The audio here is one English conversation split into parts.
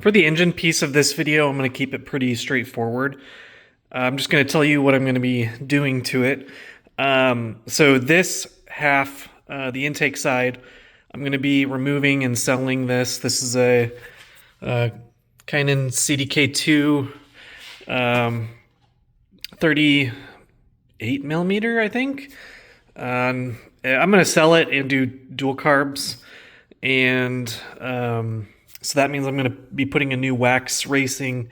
For the engine piece of this video, I'm going to keep it pretty straightforward. I'm just going to tell you what I'm going to be doing to it. So this half, the intake side, I'm going to be removing and selling this. This is a Canon CDK2 38 millimeter, I think. I'm going to sell it and do dual carbs, and so that means I'm going to be putting a new wax racing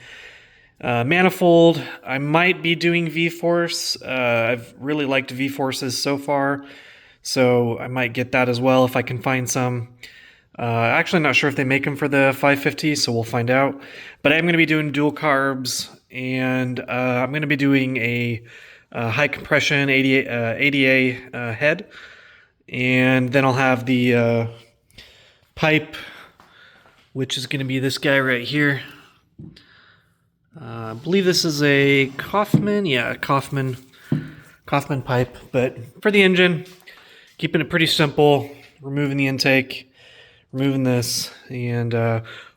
manifold. I might be doing V-Force. I've really liked V-Forces so far, so I might get that as well if I can find some. Actually, I'm not sure if they make them for the 550, so we'll find out. But I'm going to be doing dual carbs, and I'm going to be doing a high compression ADA head, and then I'll have the pipe, which is going to be this guy right here. I believe this is a Kaufman, yeah, a Kaufman pipe. But for the engine, keeping it pretty simple, removing the intake, removing this, and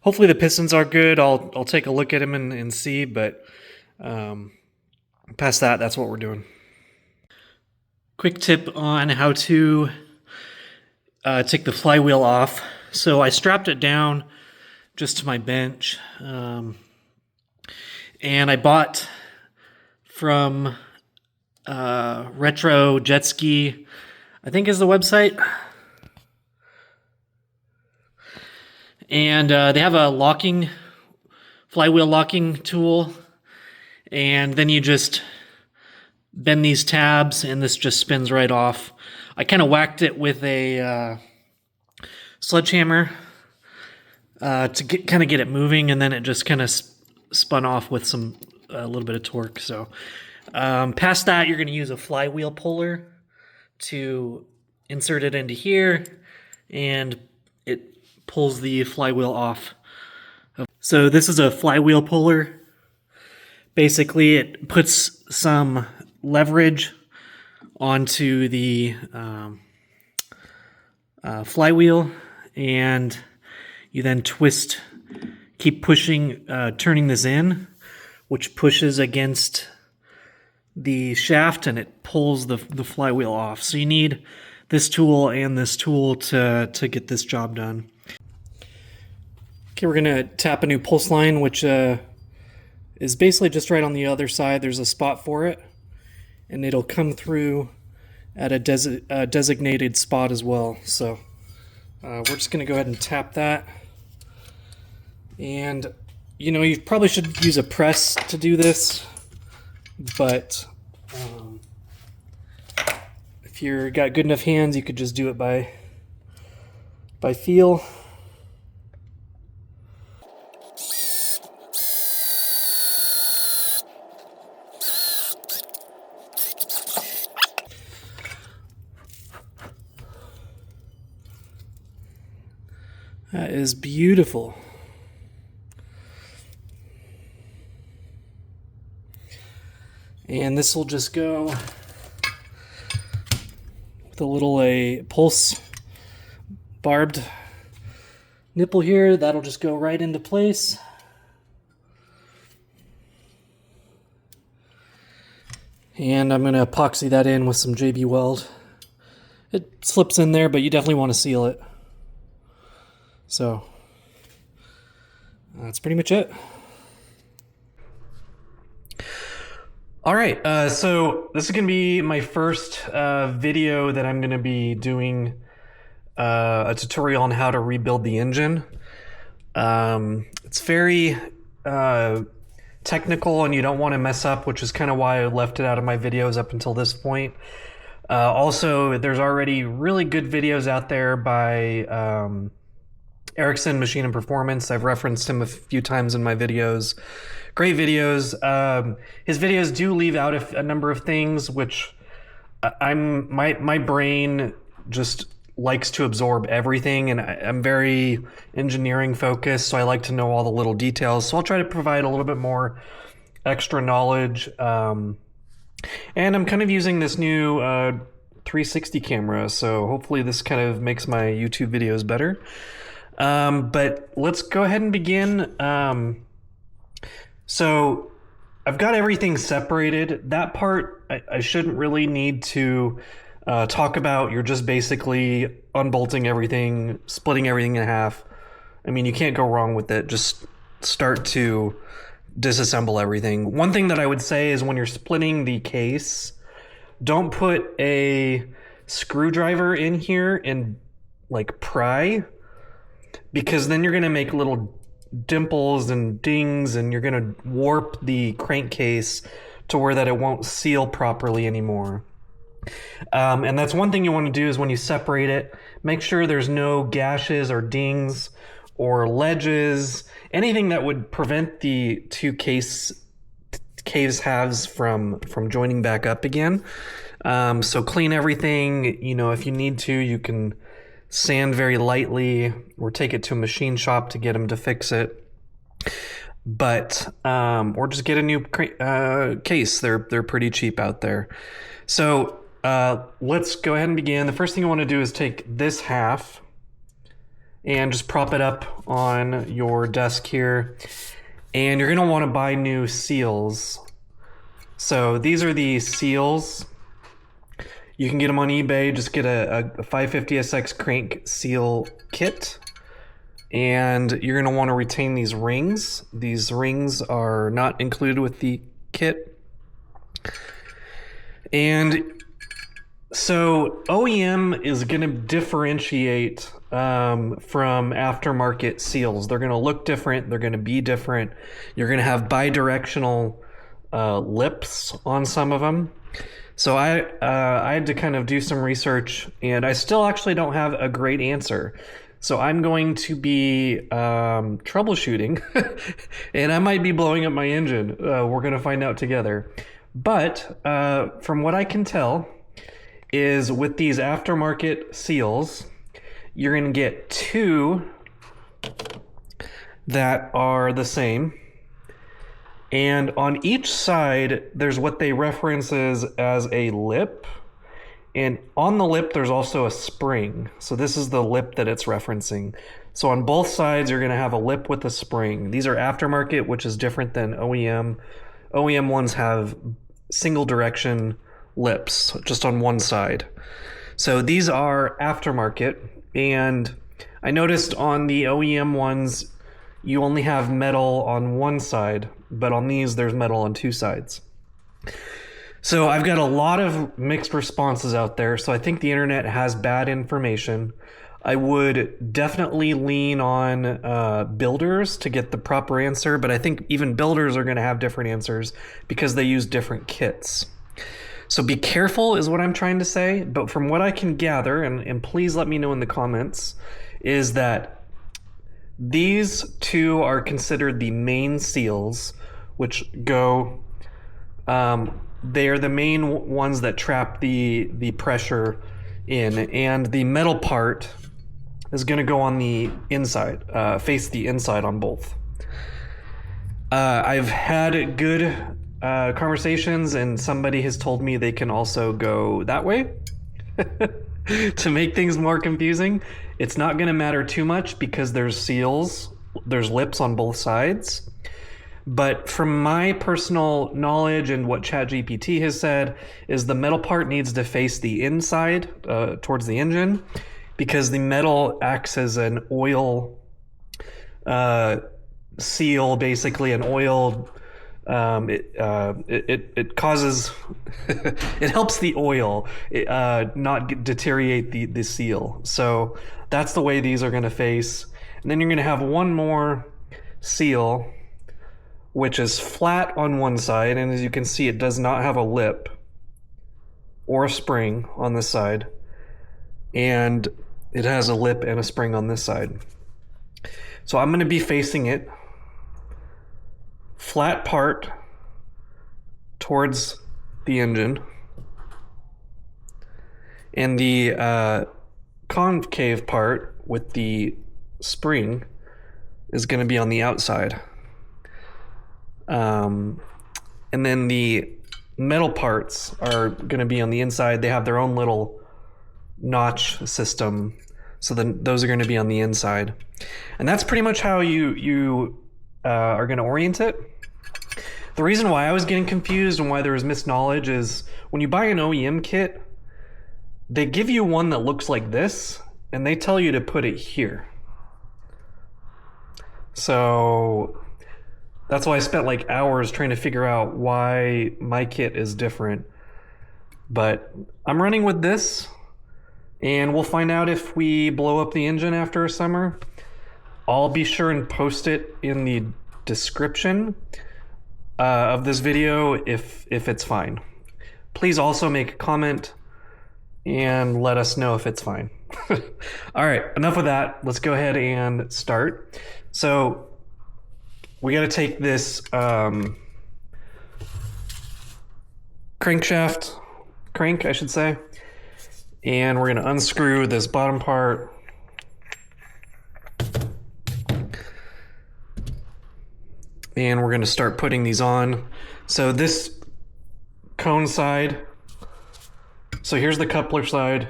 hopefully the pistons are good. I'll take a look at them and see, but past that, that's what we're doing. Quick tip on how to take the flywheel off. So I strapped it down just to my bench, and I bought from Retro Jet Ski, I think is the website, and they have a flywheel locking tool, and then you just bend these tabs and this just spins right off. I kind of whacked it with a sledgehammer to kind of get it moving, and then it just kind of spun off with a little bit of torque. So past that, you're going to use a flywheel puller to insert it into here, and it pulls the flywheel off. So this is a flywheel puller. Basically, it puts some leverage onto the flywheel, and you then keep pushing, turning this in, which pushes against the shaft, and it pulls the flywheel off. So you need this tool and this tool to get this job done. Okay, we're gonna tap a new pulse line, which is basically just right on the other side. There's a spot for it, and it'll come through at a designated spot as well. So we're just gonna go ahead and tap that. And you probably should use a press to do this, but if you've got good enough hands, you could just do it by feel. That is beautiful. And this will just go with a little pulse barbed nipple here. That'll just go right into place. And I'm going to epoxy that in with some JB Weld. It slips in there, but you definitely want to seal it. So that's pretty much it. All right, so this is going to be my first video that I'm going to be doing a tutorial on how to rebuild the engine. It's very technical, and you don't want to mess up, which is kind of why I left it out of my videos up until this point. Also, there's already really good videos out there by Ericsson Machine and Performance. I've referenced him a few times in my videos. Great videos. His videos do leave out a number of things, which my brain just likes to absorb everything, and I'm very engineering focused, so I like to know all the little details. So I'll try to provide a little bit more extra knowledge. And I'm kind of using this new 360 camera, so hopefully this kind of makes my YouTube videos better. But let's go ahead and begin. So I've got everything separated. That part I shouldn't really need to talk about. You're just basically unbolting everything, splitting everything in half. I mean, you can't go wrong with it. Just start to disassemble everything. One thing that I would say is when you're splitting the case, don't put a screwdriver in here and like pry, because then you're going to make little dimples and dings, and you're going to warp the crankcase to where that it won't seal properly anymore. And that's one thing you want to do is when you separate it, make sure there's no gashes or dings or ledges, anything that would prevent the two case halves from joining back up again. So clean everything. You know, if you need to, you can sand very lightly or take it to a machine shop to get them to fix it. But or just get a new case. They're pretty cheap out there. So let's go ahead and begin. The first thing I want to do is take this half and just prop it up on your desk here. And you're going to want to buy new seals. So these are the seals. You can get them on eBay. Just get a 550SX crank seal kit. And you're going to want to retain these rings. These rings are not included with the kit. And so OEM is going to differentiate from aftermarket seals. They're going to look different. They're going to be different. You're going to have bidirectional lips on some of them. So I had to kind of do some research, and I still actually don't have a great answer. So I'm going to be troubleshooting, and I might be blowing up my engine. We're going to find out together. But from what I can tell is with these aftermarket seals, you're going to get two that are the same. And on each side, there's what they reference as a lip. And on the lip, there's also a spring. So this is the lip that it's referencing. So on both sides, you're going to have a lip with a spring. These are aftermarket, which is different than OEM. OEM ones have single direction lips just on one side. So these are aftermarket. And I noticed on the OEM ones, you only have metal on one side, but on these, there's metal on two sides. So I've got a lot of mixed responses out there. So I think the internet has bad information. I would definitely lean on builders to get the proper answer, but I think even builders are going to have different answers because they use different kits. So be careful is what I'm trying to say. But from what I can gather, and please let me know in the comments, is that these two are considered the main seals, which go, they are the main ones that trap the pressure in. And the metal part is going to go on the inside, face the inside on both. I've had good conversations, and somebody has told me they can also go that way to make things more confusing. It's not going to matter too much because there's seals, there's lips on both sides. But from my personal knowledge and what ChatGPT has said is the metal part needs to face the inside towards the engine, because the metal acts as an oil seal, basically an oil. It causes it helps the oil not deteriorate the seal. So that's the way these are going to face. And then you're going to have one more seal, which is flat on one side, and as you can see, it does not have a lip or a spring on this side, and it has a lip and a spring on this side. So I'm going to be facing it flat part towards the engine, and the concave part with the spring is going to be on the outside. And then the metal parts are going to be on the inside. They have their own little notch system. So then those are going to be on the inside. And that's pretty much how you are going to orient it. The reason why I was getting confused and why there was misknowledge is when you buy an OEM kit, they give you one that looks like this, and they tell you to put it here. So that's why I spent like hours trying to figure out why my kit is different. But I'm running with this, and we'll find out if we blow up the engine after a summer. I'll be sure and post it in the description of this video if it's fine. Please also make a comment and let us know if it's fine. All right, enough of that. Let's go ahead and start. So we got to take this crank, I should say, and we're going to unscrew this bottom part. And we're going to start putting these on. So this cone side, so here's the coupler side,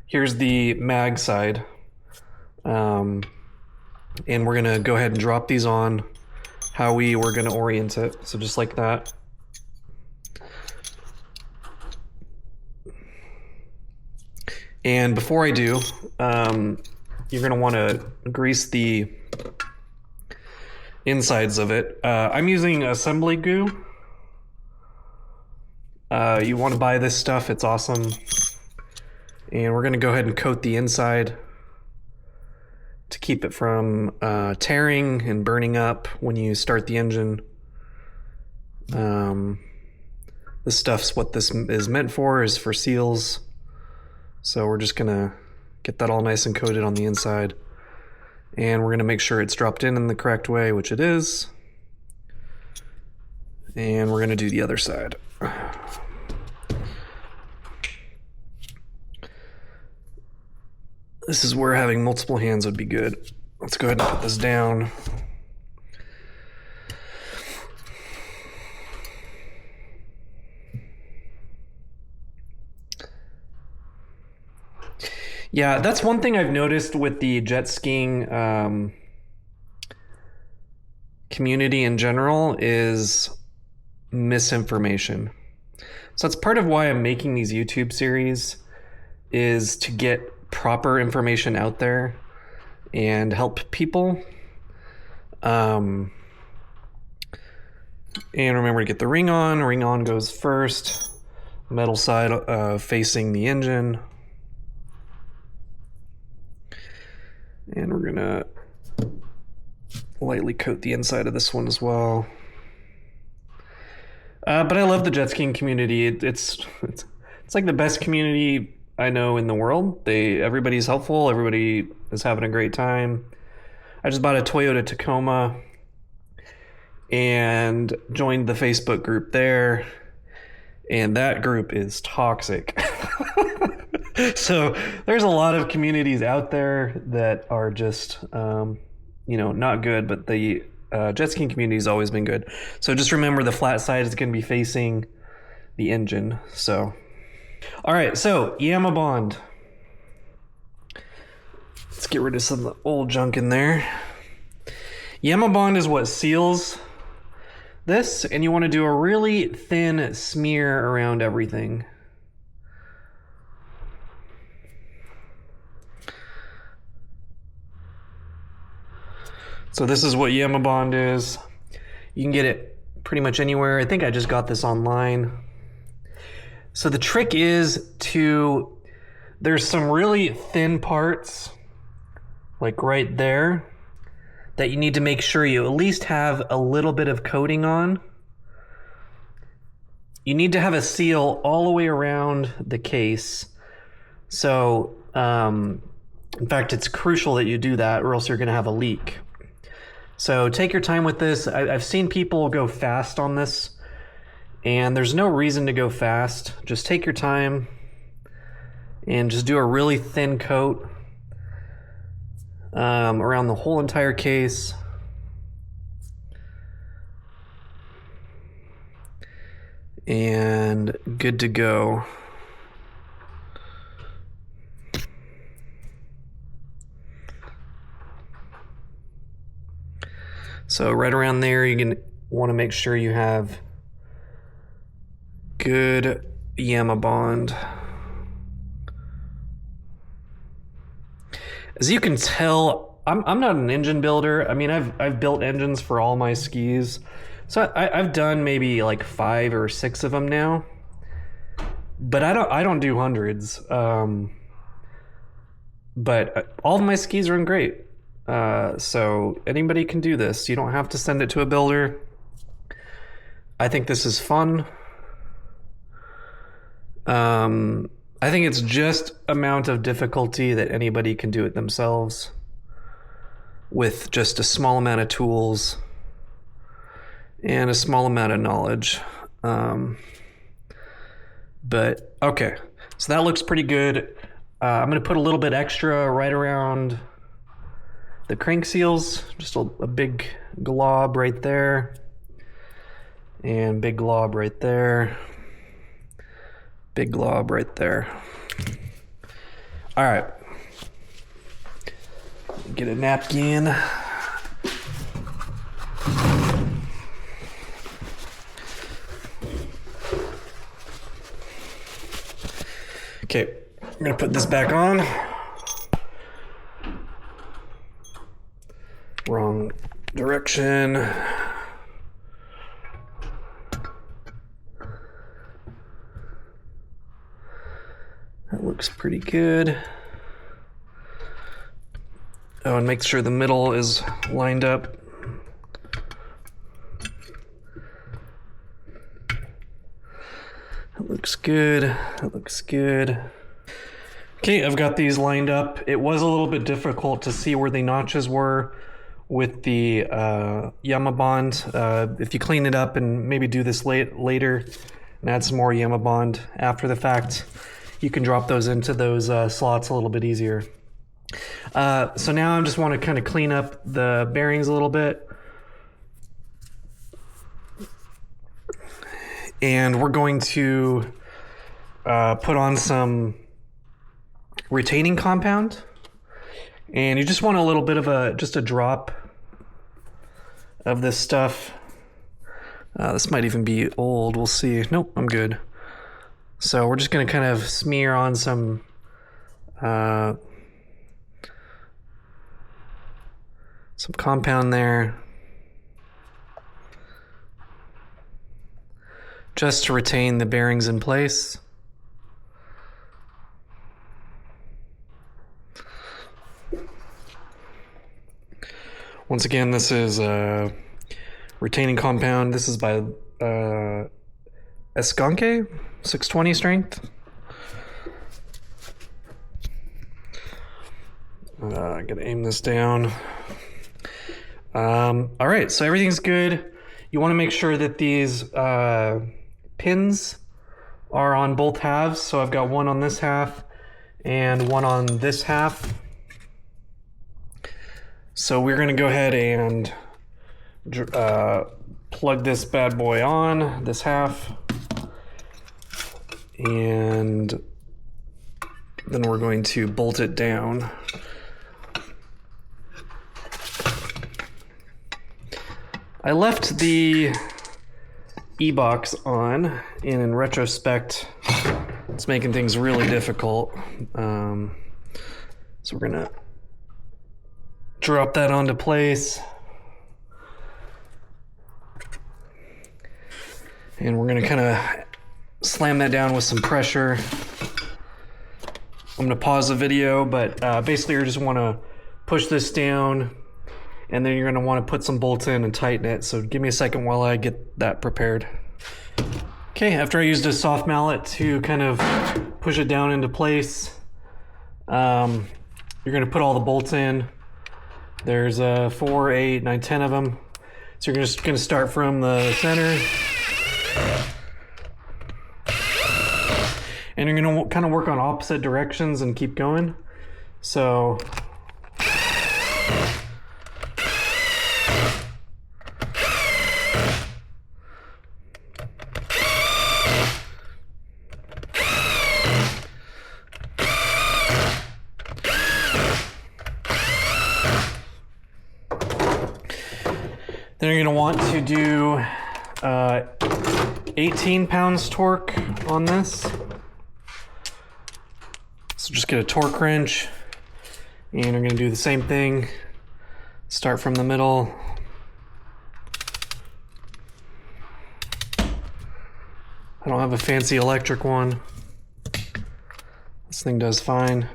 here's the mag side, and we're going to go ahead and drop these on how we were going to orient it. So just like that. And before I do, you're going to want to grease the insides of it. I'm using assembly goo. You want to buy this stuff, it's awesome. And we're going to go ahead and coat the inside to keep it from tearing and burning up when you start the engine. This stuff's what this is meant for, is for seals. So we're just going to get that all nice and coated on the inside. And we're going to make sure it's dropped in the correct way, which it is. And we're going to do the other side. This is where having multiple hands would be good. Let's go ahead and put this down. Yeah, that's one thing I've noticed with the jet skiing community in general is misinformation. So that's part of why I'm making these YouTube series, is to get proper information out there and help people. And remember to get the ring on. Ring on goes first. Metal side facing the engine. And we're gonna lightly coat the inside of this one as well. But I love the jet skiing community. It's like the best community I know in the world. Everybody's helpful. Everybody is having a great time. I just bought a Toyota Tacoma and joined the Facebook group there, and that group is toxic. So there's a lot of communities out there that are just, not good, but the jet skiing community has always been good. So just remember the flat side is going to be facing the engine. So, all right, so Yama Bond. Let's get rid of some of the old junk in there. Yama Bond is what seals this, and you want to do a really thin smear around everything. So this is what Yama Bond is. You can get it pretty much anywhere. I think I just got this online. So the trick is there's some really thin parts, like right there, that you need to make sure you at least have a little bit of coating on. You need to have a seal all the way around the case. So, in fact, it's crucial that you do that, or else you're going to have a leak. So take your time with this. I've seen people go fast on this, and there's no reason to go fast. Just take your time and just do a really thin coat around the whole entire case. And good to go. So right around there, you're going to want to make sure you have good Yama bond. As you can tell, I'm not an engine builder. I mean, I've built engines for all my skis. So I've done maybe like 5 or 6 of them now. But I don't do hundreds. But all of my skis run great. So anybody can do this. You don't have to send it to a builder. I think this is fun. I think it's just amount of difficulty that anybody can do it themselves with just a small amount of tools and a small amount of knowledge. But okay, so that looks pretty good. I'm going to put a little bit extra right around the crank seals, just a big glob right there, and big glob right there, big glob right there. All right, get a napkin. Okay, I'm gonna put this back on. Wrong direction. That looks pretty good. Oh, and make sure the middle is lined up. That looks good. That looks good. Okay, I've got these lined up. It was a little bit difficult to see where the notches were with the Yama bond. If you clean it up and maybe do this later and add some more Yama bond after the fact, you can drop those into those slots a little bit easier. So now I just want to kind of clean up the bearings a little bit. And we're going to put on some retaining compound. And you just want a little bit of just a drop of this stuff. This might even be old, we'll see. Nope, I'm good. So we're just gonna kind of smear on some compound there, just to retain the bearings in place. Once again, this is retaining compound. This is by Escanque, 620 strength. I'm gonna aim this down. All right, so everything's good. You want to make sure that these pins are on both halves. So I've got one on this half and one on this half. So we're gonna go ahead and plug this bad boy on, this half, and then we're going to bolt it down. I left the E-box on, and in retrospect, it's making things really difficult. So we're gonna drop that onto place. And we're gonna kind of slam that down with some pressure. I'm gonna pause the video, but basically you just wanna push this down, and then you're gonna wanna put some bolts in and tighten it. So give me a second while I get that prepared. Okay, after I used a soft mallet to kind of push it down into place, you're gonna put all the bolts in. There's 4, 8, 9, 10 of them. So you're just gonna start from the center. And you're gonna kind of work on opposite directions and keep going. So Then you're going to want to do 18 pounds torque on this. So just get a torque wrench, and you're going to do the same thing. Start from the middle. I don't have a fancy electric one. This thing does fine.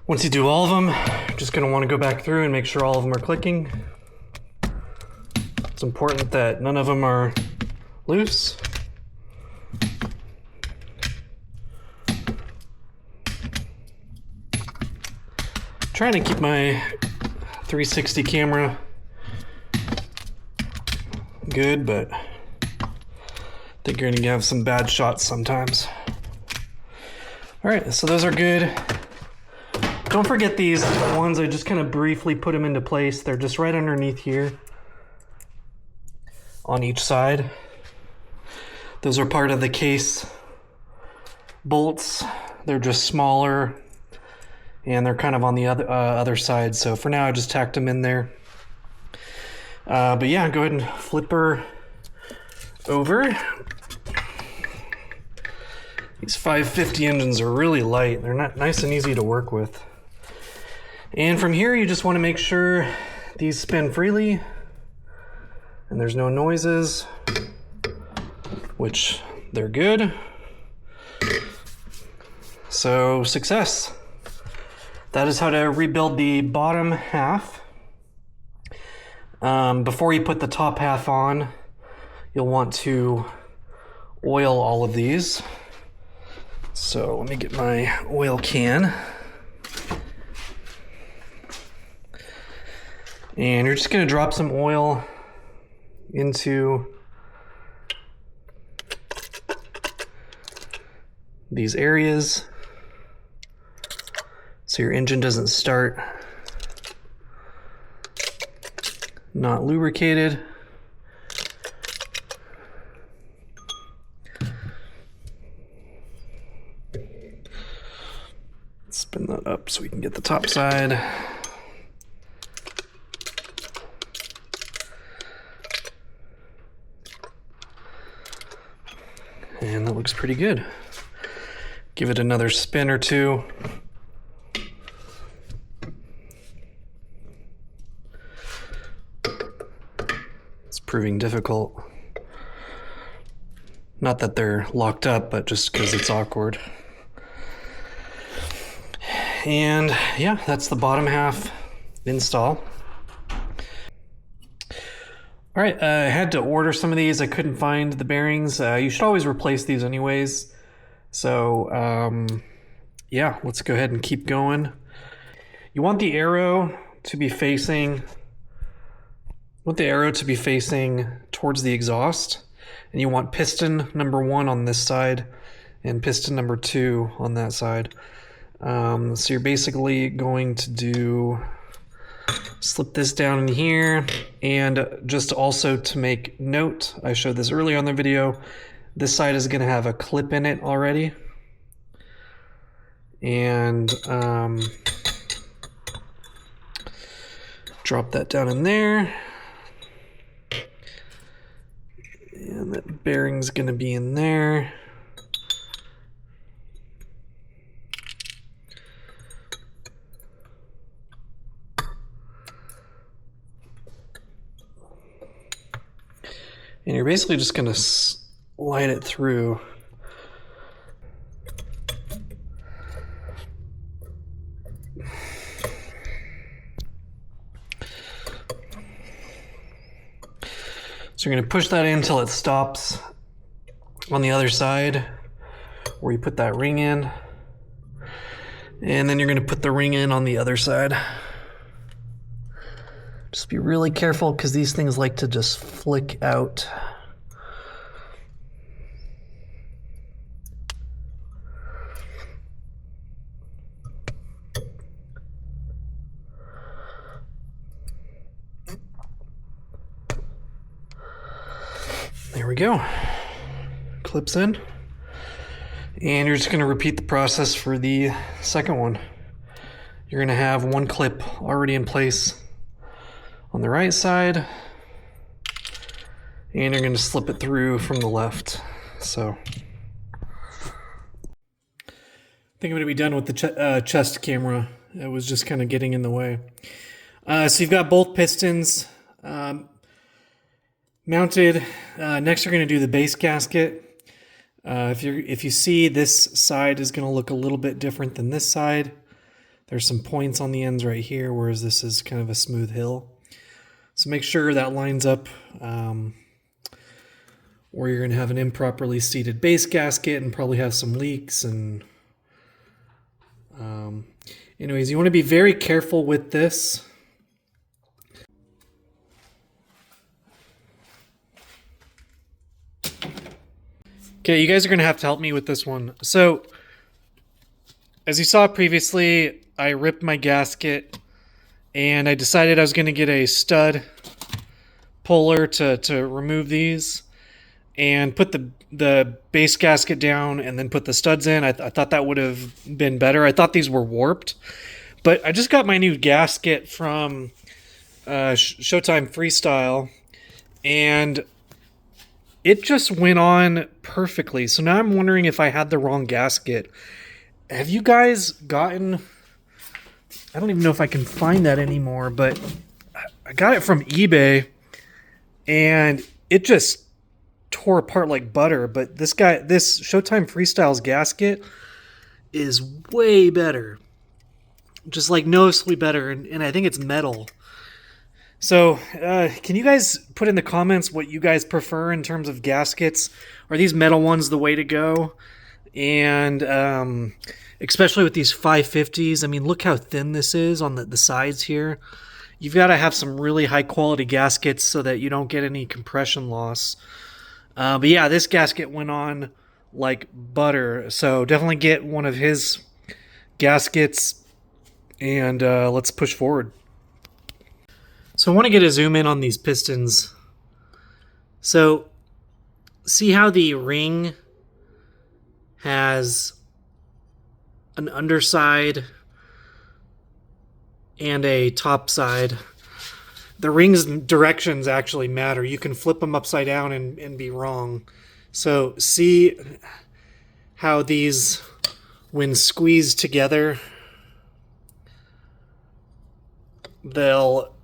Once you do all of them, you're just going to want to go back through and make sure all of them are clicking. It's important that none of them are loose. Trying to keep my 360 camera good, but I think you're going to have some bad shots sometimes. All right, so those are good. Don't forget these ones. I just kind of briefly put them into place. They're just right underneath here on each side. Those are part of the case bolts. They're just smaller, and they're kind of on the other side. So for now, I just tacked them in there. But yeah, go ahead and flip her over. These 550 engines are really light. They're not nice and easy to work with. And from here, you just want to make sure these spin freely and there's no noises, which they're good. So success. That is how to rebuild the bottom half. Before you put the top half on, you'll want to oil all of these. So let me get my oil can. And you're just going to drop some oil into these areas so your engine doesn't start not lubricated. Spin that up so we can get the top side. And that looks pretty good. Give it another spin or two. It's proving difficult. Not that they're locked up, but just because it's awkward. And yeah, that's the bottom half install. All right, I had to order some of these. I couldn't find the bearings. You should always replace these anyways. So yeah, let's go ahead and keep going. You want the arrow to be facing towards the exhaust, and you want piston number 1 on this side and piston number 2 on that side. So you're basically going to slip this down in here, and just also to make note, I showed this earlier on the video, this side is going to have a clip in it already, and drop that down in there, and that bearing's going to be in there. And you're basically just going to light it through. So you're going to push that in until it stops on the other side where you put that ring in. And then you're going to put the ring in on the other side. Just be really careful because these things like to just flick out. There we go. Clips in. And you're just going to repeat the process for the second one. You're going to have one clip already in place on the right side, and you're going to slip it through from the left. So I think I'm going to be done with the chest camera. It was just kind of getting in the way. So you've got both pistons mounted. Next you're going to do the base gasket. If you see, this side is going to look a little bit different than this side. There's some points on the ends right here, whereas this is kind of a smooth hill. So make sure that lines up, or you're going to have an improperly seated base gasket and probably have some leaks. And anyways, you want to be very careful with this. Okay, you guys are going to have to help me with this one. So, as you saw previously, I ripped my gasket and I decided I was going to get a stud puller to remove these and put the base gasket down and then put the studs in. I thought that would have been better. I thought these were warped. But I just got my new gasket from Showtime Freestyle, and it just went on perfectly. So now I'm wondering if I had the wrong gasket. Have you guys gotten... I don't even know if I can find that anymore, but I got it from eBay, and it just tore apart like butter. But this Showtime Freestyle's gasket is way better. Just like noticeably better, and I think it's metal. So, can you guys put in the comments what you guys prefer in terms of gaskets? Are these metal ones the way to go? And especially with these 550s, I mean, look how thin this is on the sides here. You've got to have some really high quality gaskets so that you don't get any compression loss. But yeah, this gasket went on like butter. So definitely get one of his gaskets, and let's push forward. So I want to get a zoom in on these pistons. So see how the ring has an underside and a top side. The ring's directions actually matter. You can flip them upside down and be wrong. So see how these, when squeezed together, they'll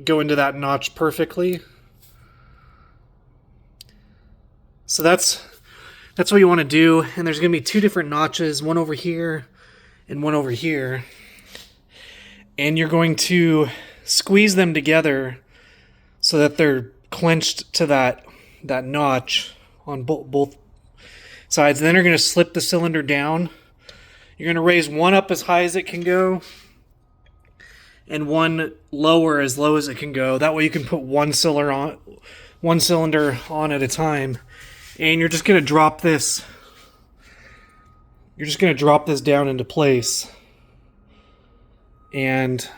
go into that notch perfectly. So that's what you want to do. And there's going to be two different notches, one over here and one over here. And you're going to squeeze them together so that they're clenched to that notch on both sides. And then you're going to slip the cylinder down. You're going to raise one up as high as it can go, and one lower as low as it can go. That way you can put one cylinder on at a time. And you're just going to drop this. You're just going to drop this down into place. And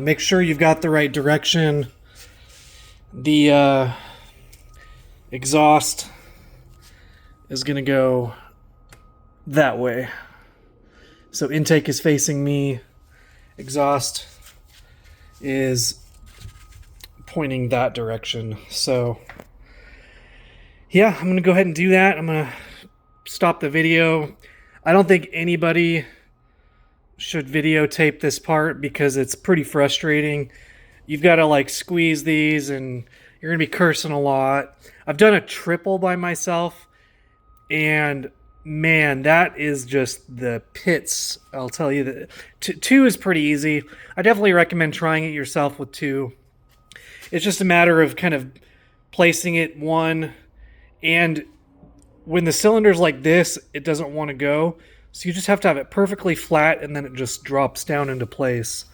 make sure you've got the right direction. The exhaust is going to go that way. So intake is facing me. Exhaust is pointing that direction. So yeah, I'm going to go ahead and do that. I'm going to stop the video. I don't think anybody should videotape this part because it's pretty frustrating. You've got to like squeeze these and you're going to be cursing a lot. I've done a triple by myself And man, that is just the pits. I'll tell you that two is pretty easy. I definitely recommend trying it yourself with two. It's just a matter of kind of placing it one, and when the cylinder's like this, it doesn't want to go. So you just have to have it perfectly flat, and then it just drops down into place.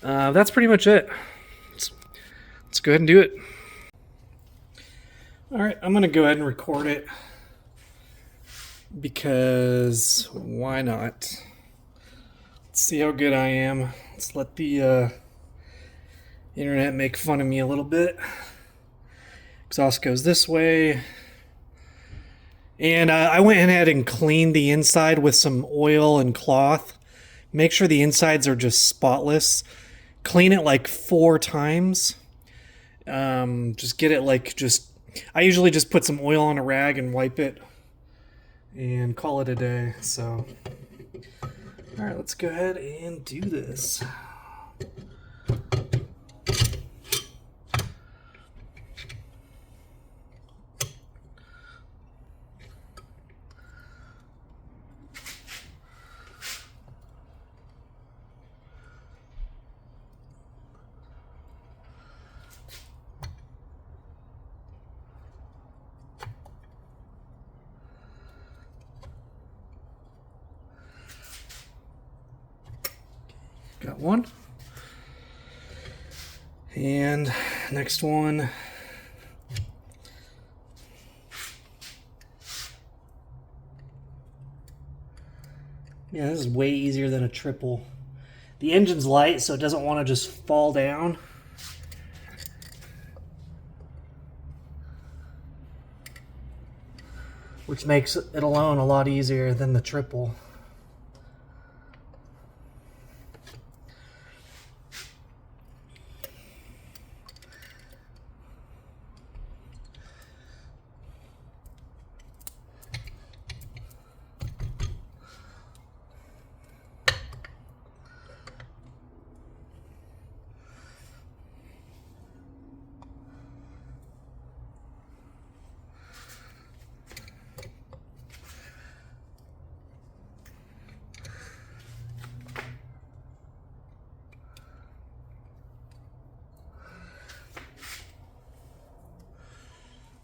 That's pretty much it. Let's go ahead and do it. All right, I'm going to go ahead and record it because why not? Let's see how good I am. Let's let the internet make fun of me a little bit. Exhaust goes this way. And I went ahead and cleaned the inside with some oil and cloth. Make sure the insides are just spotless. Clean it like 4 times. Just get it like I usually just put some oil on a rag and wipe it and call it a day. So, all right, let's go ahead and do this. Got one. And next one. Yeah, this is way easier than a triple. The engine's light, so it doesn't want to just fall down. Which makes it alone a lot easier than the triple.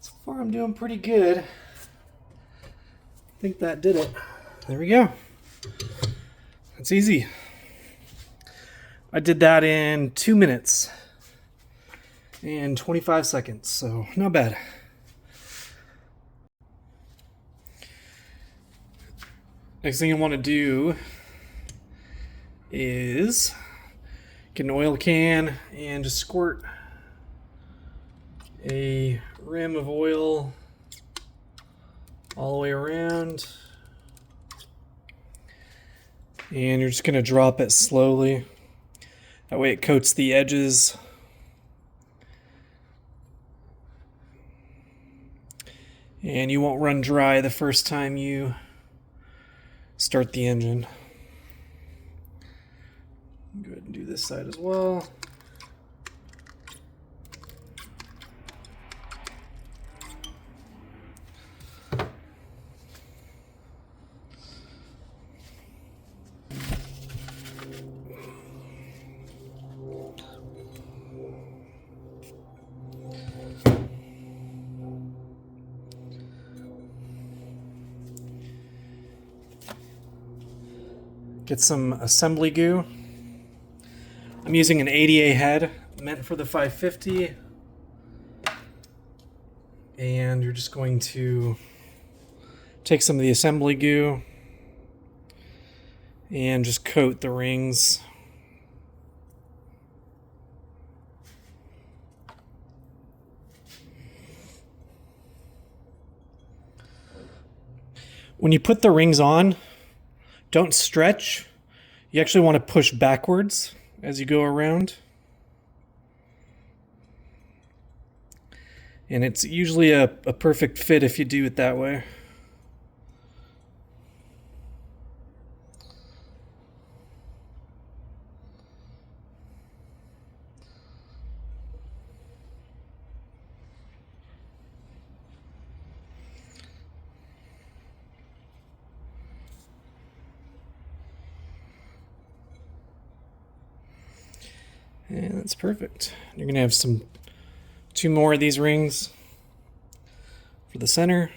So far I'm doing pretty good. I think that did it. There we go. That's easy. I did that in 2 minutes and 25 seconds, so not bad. Next thing you want to do is get an oil can and just squirt a rim of oil all the way around. And you're just going to drop it slowly. That way it coats the edges. And you won't run dry the first time you start the engine. Go ahead and do this side as well. Get some assembly goo. I'm using an ADA head meant for the 550. And you're just going to take some of the assembly goo and just coat the rings. When you put the rings on, don't stretch. You actually want to push backwards as you go around. And it's usually a perfect fit if you do it that way. And that's perfect. You're gonna have two more of these rings for the center.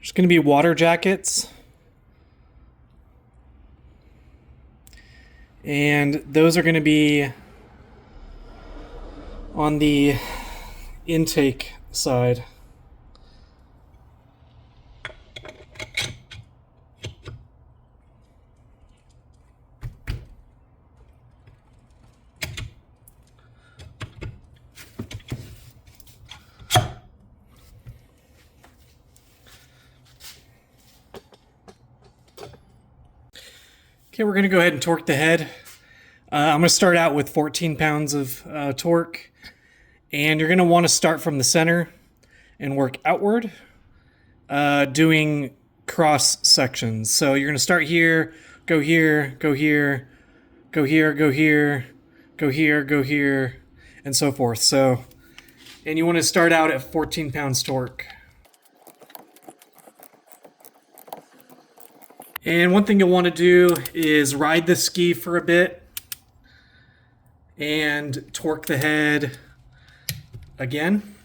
There's going to be water jackets, and those are going to be on the intake side. Okay, we're going to go ahead and torque the head. I'm going to start out with 14 pounds of torque, and you're going to want to start from the center and work outward, doing cross sections. So you're going to start here, go here, go here, go here, go here, go here, go here, and so forth. So, and you want to start out at 14 pounds torque. And one thing you'll want to do is ride the ski for a bit and torque the head again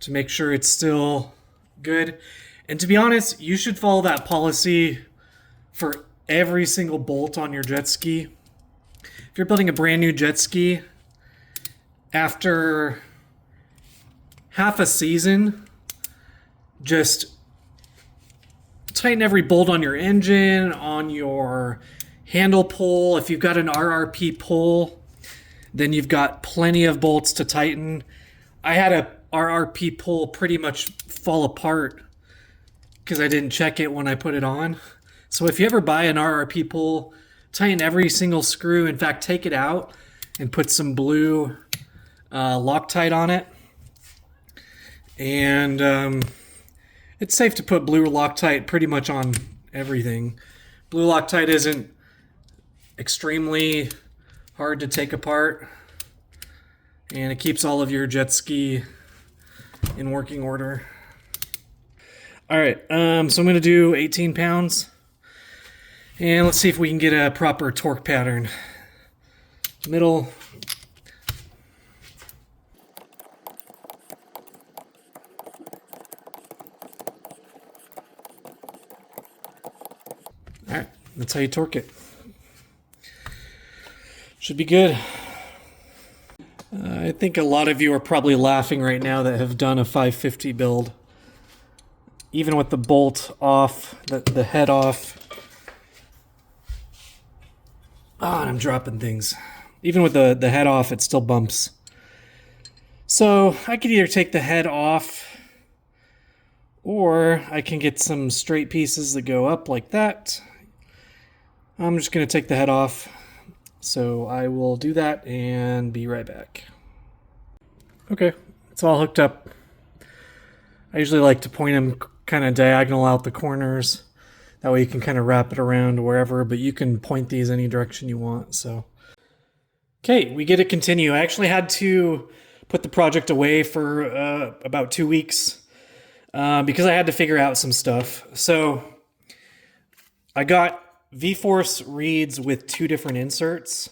to make sure it's still good. And to be honest, you should follow that policy for every single bolt on your jet ski. If you're building a brand new jet ski, after half a season, just tighten every bolt on your engine, on your handle pull. If you've got an RRP pull, then you've got plenty of bolts to tighten. I had a RRP pull pretty much fall apart because I didn't check it when I put it on. So if you ever buy an RRP pull, tighten every single screw. In fact, take it out and put some blue Loctite on it. And it's safe to put blue Loctite pretty much on everything. Blue Loctite isn't extremely hard to take apart, and it keeps all of your jet ski in working order. All right, so I'm going to do 18 pounds, and let's see if we can get a proper torque pattern. Middle. All right, that's how you torque it. Should be good. I think a lot of you are probably laughing right now that have done a 550 build. Even with the bolt off, the head off. Oh, and I'm dropping things. Even with the head off, it still bumps. So I could either take the head off, or I can get some straight pieces that go up like that. I'm just going to take the head off. So I will do that and be right back. Okay, it's all hooked up. I usually like to point them kind of diagonal out the corners. That way you can kind of wrap it around wherever, but you can point these any direction you want. So, okay, we get to continue. I actually had to put the project away for about 2 weeks because I had to figure out some stuff. So I got V3 Reeds with 2 different inserts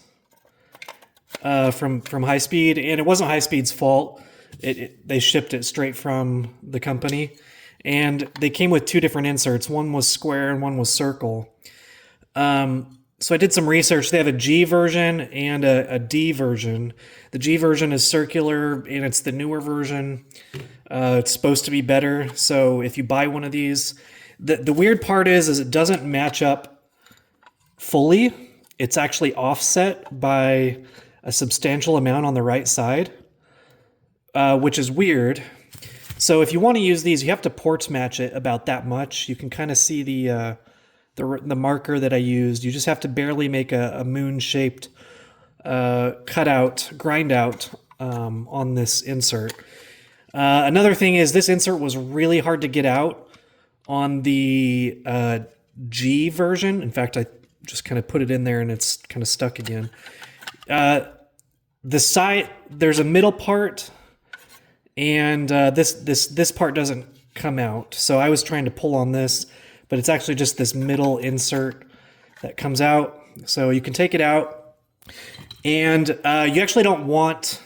from High Speed, and it wasn't High Speed's fault. They shipped it straight from the company, and they came with 2 different inserts. One was square and one was circle. So I did some research. They have a G version and a D version. The G version is circular, and it's the newer version. It's supposed to be better. So if you buy one of these, the weird part is it doesn't match up fully. It's actually offset by a substantial amount on the right side, which is weird. So if you want to use these, you have to port match it about that much. You can kind of see the marker that I used. You just have to barely make a moon-shaped grind out on this insert. Another thing is this insert was really hard to get out on the G version. In fact, I just kind of put it in there and it's kind of stuck again. The side, there's a middle part, and this part doesn't come out. So I was trying to pull on this, but it's actually just this middle insert that comes out. So you can take it out, and you actually don't want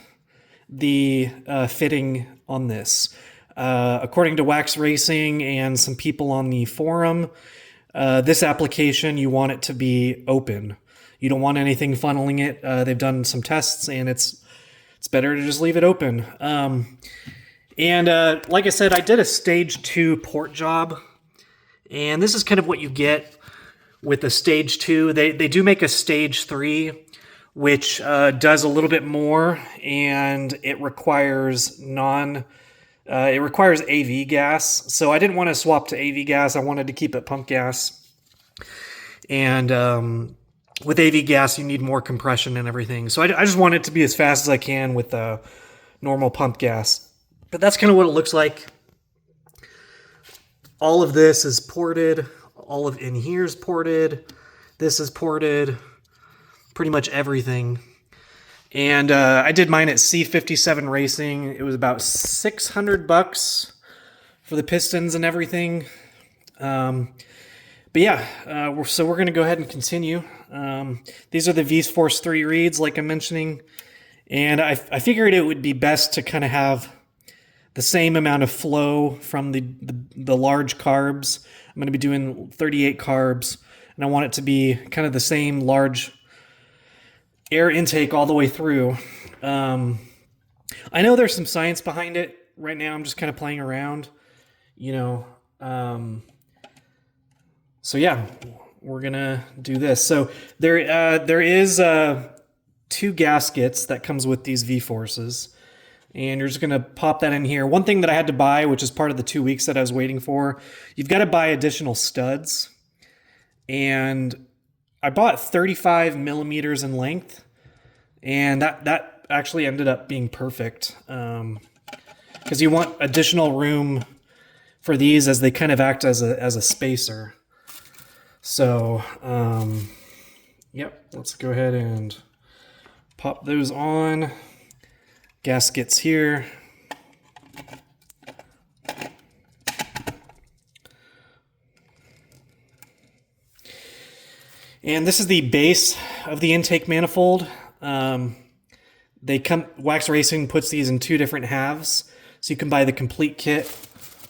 the fitting on this. According to Wax Racing and some people on the forum, this application, you want it to be open. You don't want anything funneling it. They've done some tests, and it's better to just leave it open. Like I said, I did a stage 2 port job, and this is kind of what you get with a stage 2. They do make a stage 3, which does a little bit more, and it requires AV gas. So I didn't want to swap to AV gas. I wanted to keep it pump gas. And with AV gas, you need more compression and everything. So I just want it to be as fast as I can with normal pump gas. But that's kind of what it looks like. All of this is ported. All of in here is ported. This is ported. Pretty much everything. And I did mine at C57 Racing. It was about $600 for the pistons and everything. But yeah, so we're going to go ahead and continue. These are the VF3 Reeds, like I'm mentioning. And I figured it would be best to kind of have the same amount of flow from the large carbs. I'm going to be doing 38 carbs, and I want it to be kind of the same large air intake all the way through. I know there's some science behind it. Right now I'm just kind of playing around, you know. So yeah, we're gonna do this. So there is 2 gaskets that comes with these V-forces, and you're just gonna pop that in here. One thing that I had to buy, which is part of the 2 weeks that I was waiting for, you've got to buy additional studs, and I bought 35 millimeters in length, and that actually ended up being perfect, because you want additional room for these as they kind of act as a spacer. So, yep, let's go ahead and pop those on. Gaskets here. And this is the base of the intake manifold. Wax Racing puts these in 2 different halves. So you can buy the complete kit,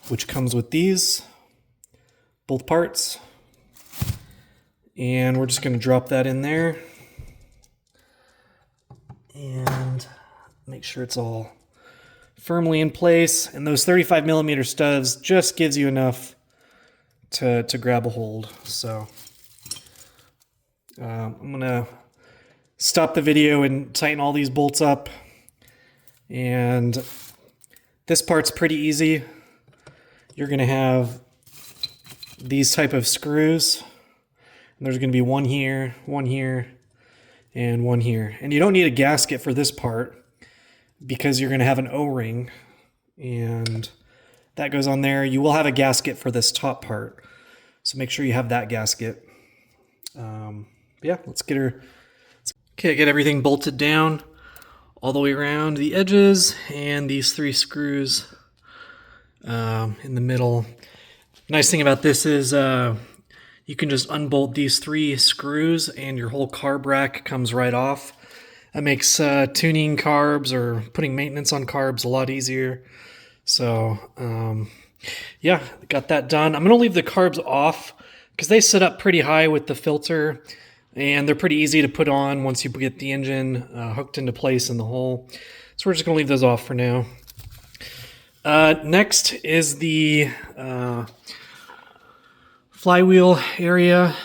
which comes with these, both parts. And we're just going to drop that in there. And make sure it's all firmly in place. And those 35 millimeter studs just gives you enough to grab a hold. So I'm going to stop the video and tighten all these bolts up. And this part's pretty easy. You're going to have these type of screws. And there's going to be one here, and one here. And you don't need a gasket for this part because you're going to have an O-ring. And that goes on there. You will have a gasket for this top part. So make sure you have that gasket. Yeah, let's get her. Okay, get everything bolted down all the way around the edges, and these 3 screws in the middle. Nice thing about this is you can just unbolt these 3 screws and your whole carb rack comes right off. That makes tuning carbs or putting maintenance on carbs a lot easier. So yeah, got that done. I'm going to leave the carbs off because they sit up pretty high with the filter, and they're pretty easy to put on once you get the engine hooked into place in the hole. So we're just going to leave those off for now. Next is the flywheel area.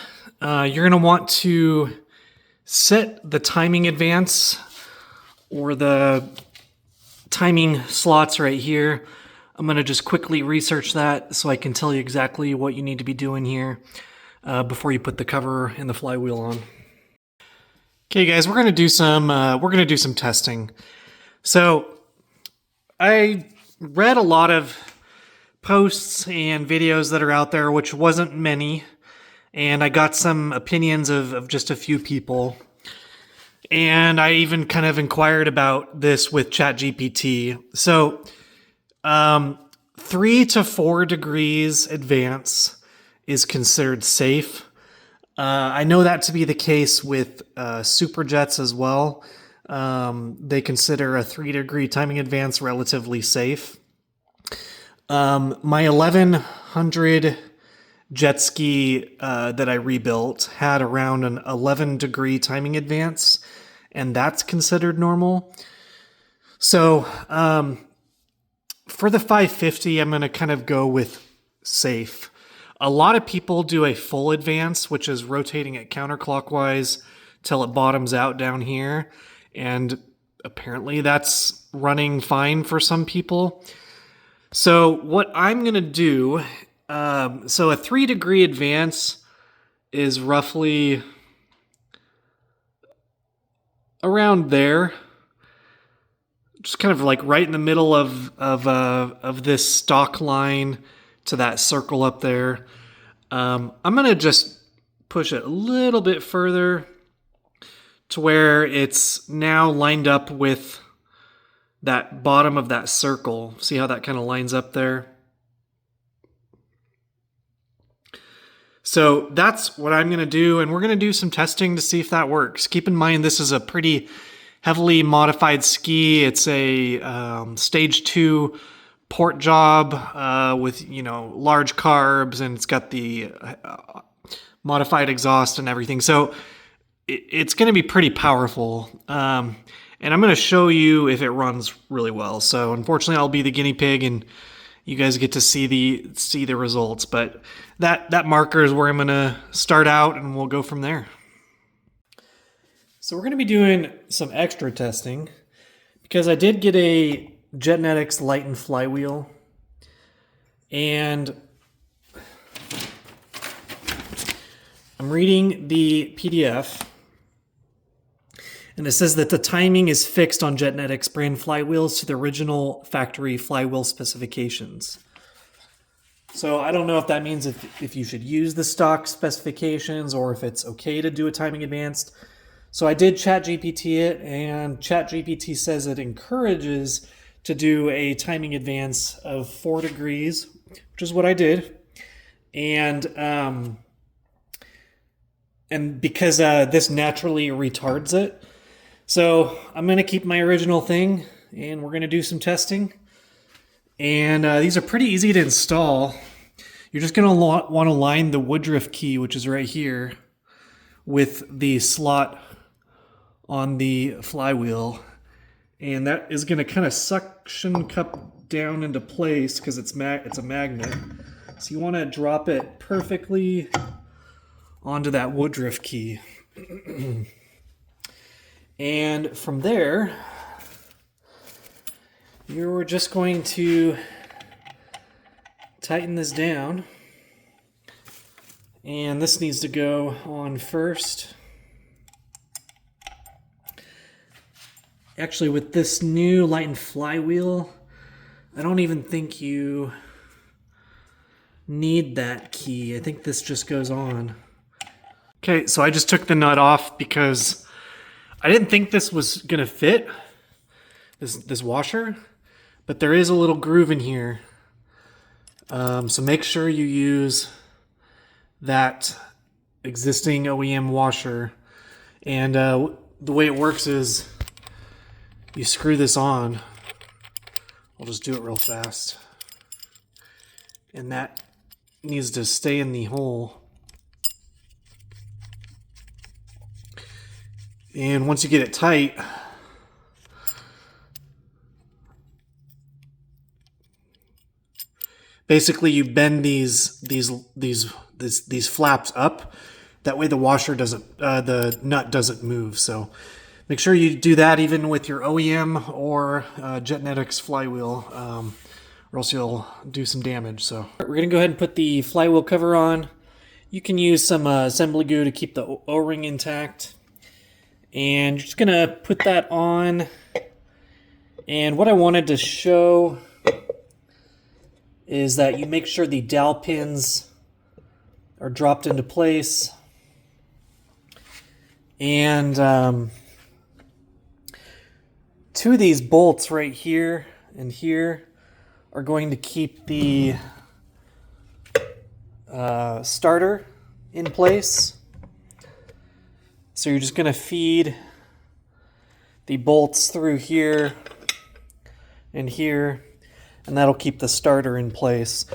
You're going to want to set the timing advance or the timing slots right here. I'm going to just quickly research that so I can tell you exactly what you need to be doing here before you put the cover and the flywheel on. Okay, guys, we're going to do some testing. So I read a lot of posts and videos that are out there, which wasn't many, and I got some opinions of just a few people. And I even kind of inquired about this with ChatGPT. So 3 to 4 degrees advance is considered safe. I know that to be the case with superjets as well. They consider a 3-degree timing advance relatively safe. My 1100 jet ski that I rebuilt had around an 11-degree timing advance, and that's considered normal. So for the 550, I'm going to kind of go with safe. A lot of people do a full advance, which is rotating it counterclockwise till it bottoms out down here. And apparently that's running fine for some people. So what I'm going to do, so a 3-degree advance is roughly around there. Just kind of like right in the middle of this stock line to that circle up there. I'm going to just push it a little bit further to where it's now lined up with that bottom of that circle. See how that kind of lines up there? So that's what I'm going to do, and we're going to do some testing to see if that works. Keep in mind this is a pretty heavily modified ski. It's a stage 2 port job with, you know, large carbs, and it's got the modified exhaust and everything. So it's going to be pretty powerful. And I'm going to show you if it runs really well. So unfortunately, I'll be the guinea pig, and you guys get to see the results. But that marker is where I'm going to start out, and we'll go from there. So we're going to be doing some extra testing because I did get a JetDynamics Light and Flywheel, and I'm reading the PDF, and it says that the timing is fixed on JetDynamics brand flywheels to the original factory flywheel specifications. So I don't know if that means if you should use the stock specifications or if it's okay to do a timing advanced. So I did ChatGPT it, and ChatGPT says it encourages to do a timing advance of 4 degrees, which is what I did. And because this naturally retards it. So I'm going to keep my original thing, and we're going to do some testing. And these are pretty easy to install. You're just going to want to line the Woodruff key, which is right here, with the slot on the flywheel. And that is going to kind of suction cup down into place because it's a magnet. So you want to drop it perfectly onto that Woodruff key. And from there, you're just going to tighten this down. And this needs to go on first. Actually, with this new Light and Flywheel, I don't even think you need that key. I think this just goes on. Okay, so I just took the nut off because I didn't think this was gonna fit, this washer, but there is a little groove in here. So make sure you use that existing OEM washer. And the way it works is you screw this on. I'll just do it real fast. And that needs to stay in the hole. And once you get it tight, basically you bend these flaps up. That way the washer doesn't, the nut doesn't move. So make sure you do that even with your OEM or JetDynamics flywheel, or else you'll do some damage. So we're gonna go ahead and put the flywheel cover on. You can use some assembly glue to keep the O-ring intact. And you're just gonna put that on. And what I wanted to show is that you make sure the dowel pins are dropped into place. And two of these bolts right here and here are going to keep the starter in place. So you're just going to feed the bolts through here and here, and that'll keep the starter in place.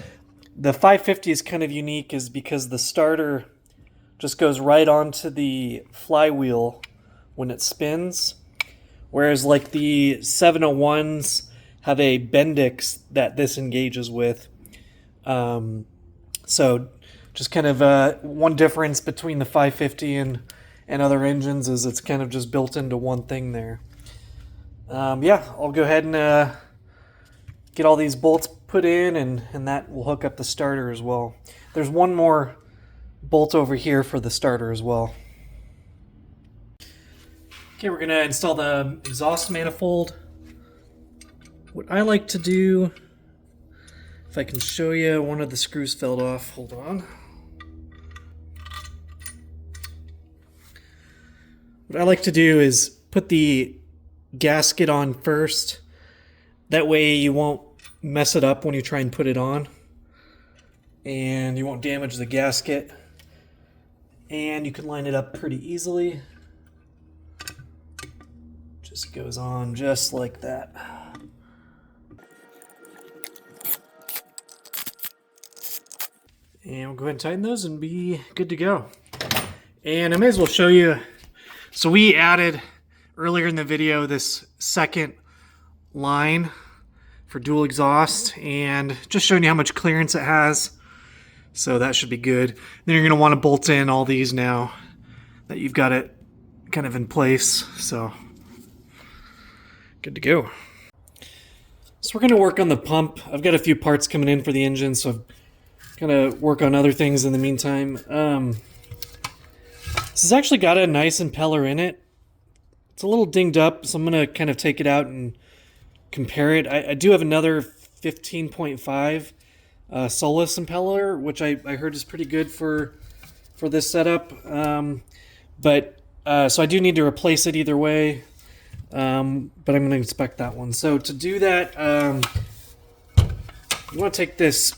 The 550 is kind of unique is because the starter just goes right onto the flywheel when it spins, whereas like the 701s have a Bendix that this engages with. So just kind of one difference between the 550 and other engines is it's kind of just built into one thing there. Yeah, I'll go ahead and get all these bolts put in, and that will hook up the starter as well. There's one more bolt over here for the starter as well. Okay, we're going to install the exhaust manifold. What I like to do, if I can show you, one of the screws fell off. Hold on. What I like to do is put the gasket on first. That way you won't mess it up when you try and put it on. And you won't damage the gasket. And you can line it up pretty easily. Just goes on just like that. And we'll go ahead and tighten those and be good to go. And I may as well show you. So we added earlier in the video this second line for dual exhaust, and just showing you how much clearance it has. So that should be good. Then you're going to want to bolt in all these now that you've got it kind of in place. So good to go. So we're going to work on the pump. I've got a few parts coming in for the engine, so I'm going to work on other things in the meantime. This has actually got a nice impeller in it. It's a little dinged up, so I'm going to kind of take it out and compare it. I do have another 15.5 Solas impeller, which I heard is pretty good for this setup. So I do need to replace it either way, but I'm going to inspect that one. So to do that, you want to take this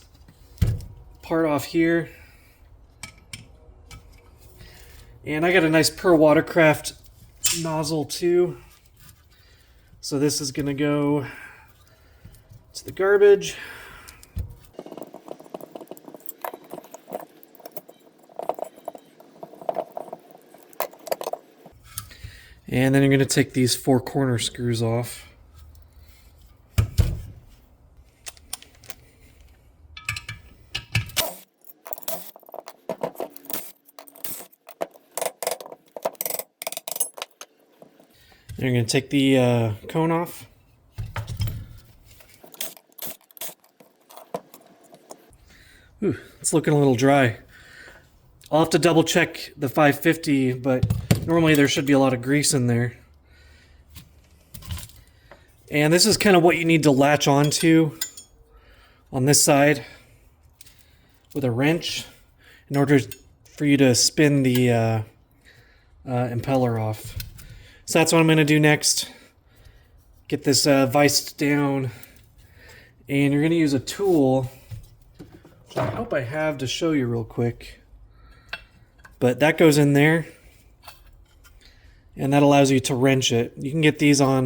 part off here. And I got a nice Per Watercraft nozzle too. So this is going to go to the garbage. And then you're going to take these 4 corner screws off. And you're going to take the cone off. Ooh, it's looking a little dry. I'll have to double check the 550, but normally there should be a lot of grease in there. And this is kind of what you need to latch onto on this side with a wrench in order for you to spin the impeller off. So that's what I'm going to do next. Get this viced down. And you're going to use a tool, which I hope I have to show you real quick. But that goes in there. And that allows you to wrench it. You can get these on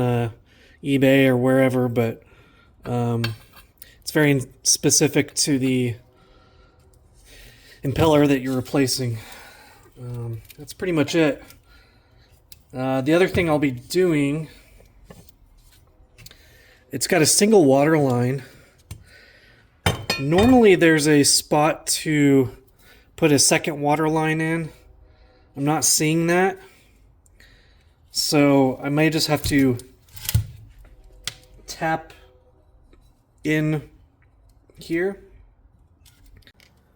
eBay or wherever, but it's very specific to the impeller that you're replacing. That's pretty much it. The other thing I'll be doing, it's got a single water line. Normally there's a spot to put a second water line in. I'm not seeing that. So I may just have to tap in here.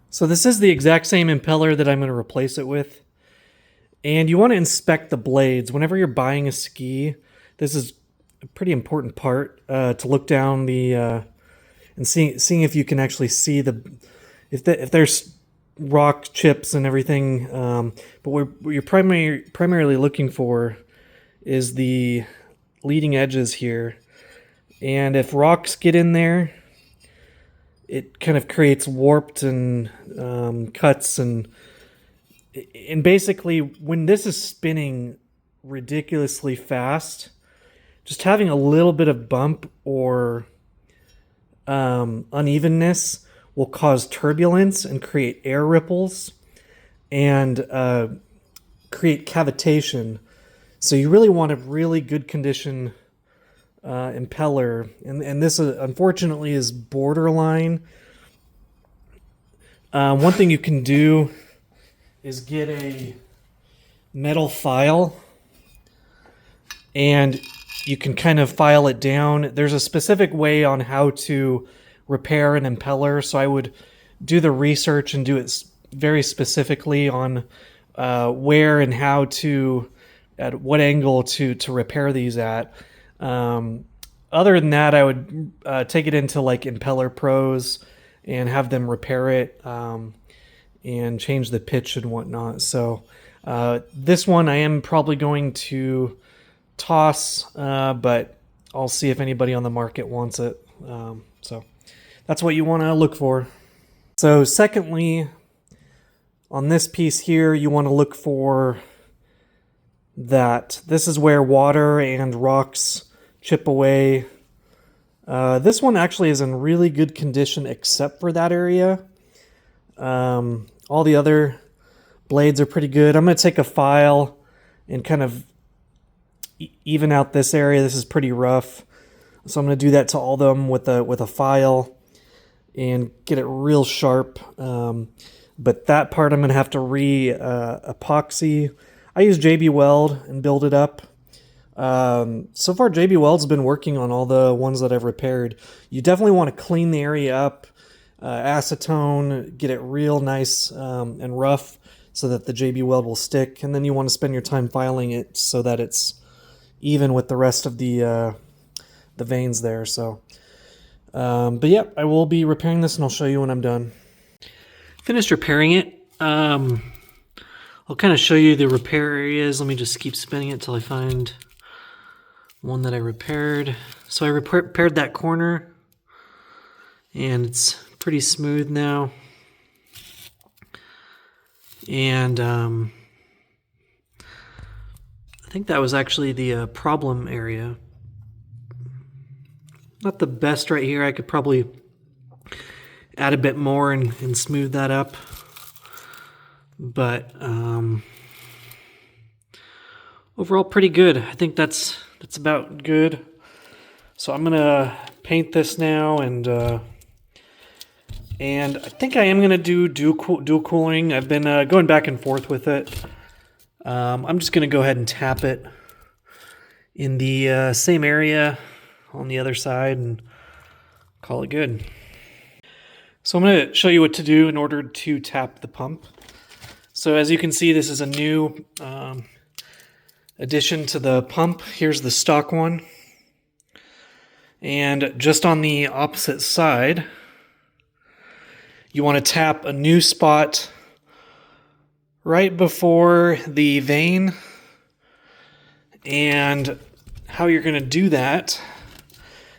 So this is the exact same impeller that I'm going to replace it with. And you want to inspect the blades. Whenever you're buying a ski, this is a pretty important part to look down the and seeing if you can actually see if there's rock chips and everything. But what you're primarily looking for is the leading edges here. And if rocks get in there, it kind of creates warped and cuts, and basically when this is spinning ridiculously fast, just having a little bit of bump or unevenness will cause turbulence and create air ripples and create cavitation. So you really want a really good condition impeller, and this unfortunately is borderline. One thing you can do is get a metal file, and you can kind of file it down. There's a specific way on how to repair an impeller, so I would do the research and do it very specifically on where and how to, at what angle to repair these at. Other than that, I would take it into like Impeller Pros and have them repair it and change the pitch and whatnot. So this one I am probably going to toss, but I'll see if anybody on the market wants it. So that's what you want to look for. So secondly, on this piece here, you want to look for that. This is where water and rocks chip away. This one actually is in really good condition except for that area. All the other blades are pretty good. I'm going to take a file and kind of even out this area. This is pretty rough, so I'm going to do that to all of them with a file and get it real sharp. But that part I'm going to have to epoxy. I use JB Weld and build it up. So far JB Weld's been working on all the ones that I've repaired. You definitely want to clean the area up, acetone, get it real nice and rough so that the JB Weld will stick, and then you want to spend your time filing it so that it's even with the rest of the veins there. So but yeah, I will be repairing this and I'll show you when I'm done. Finished repairing it. I'll kind of show you the repair areas. Let me just keep spinning it till I find one that I repaired. So I repaired that corner, and it's pretty smooth now. And I think that was actually the problem area. Not the best right here. I could probably add a bit more and smooth that up. But overall pretty good. I think that's about good. So I'm gonna paint this now, and I think I am gonna do dual cooling. I've been going back and forth with it. I'm just gonna go ahead and tap it in the same area on the other side and call it good. So I'm gonna show you what to do in order to tap the pump. So as you can see, this is a new addition to the pump. Here's the stock one. And just on the opposite side, you want to tap a new spot right before the vein. And how you're going to do that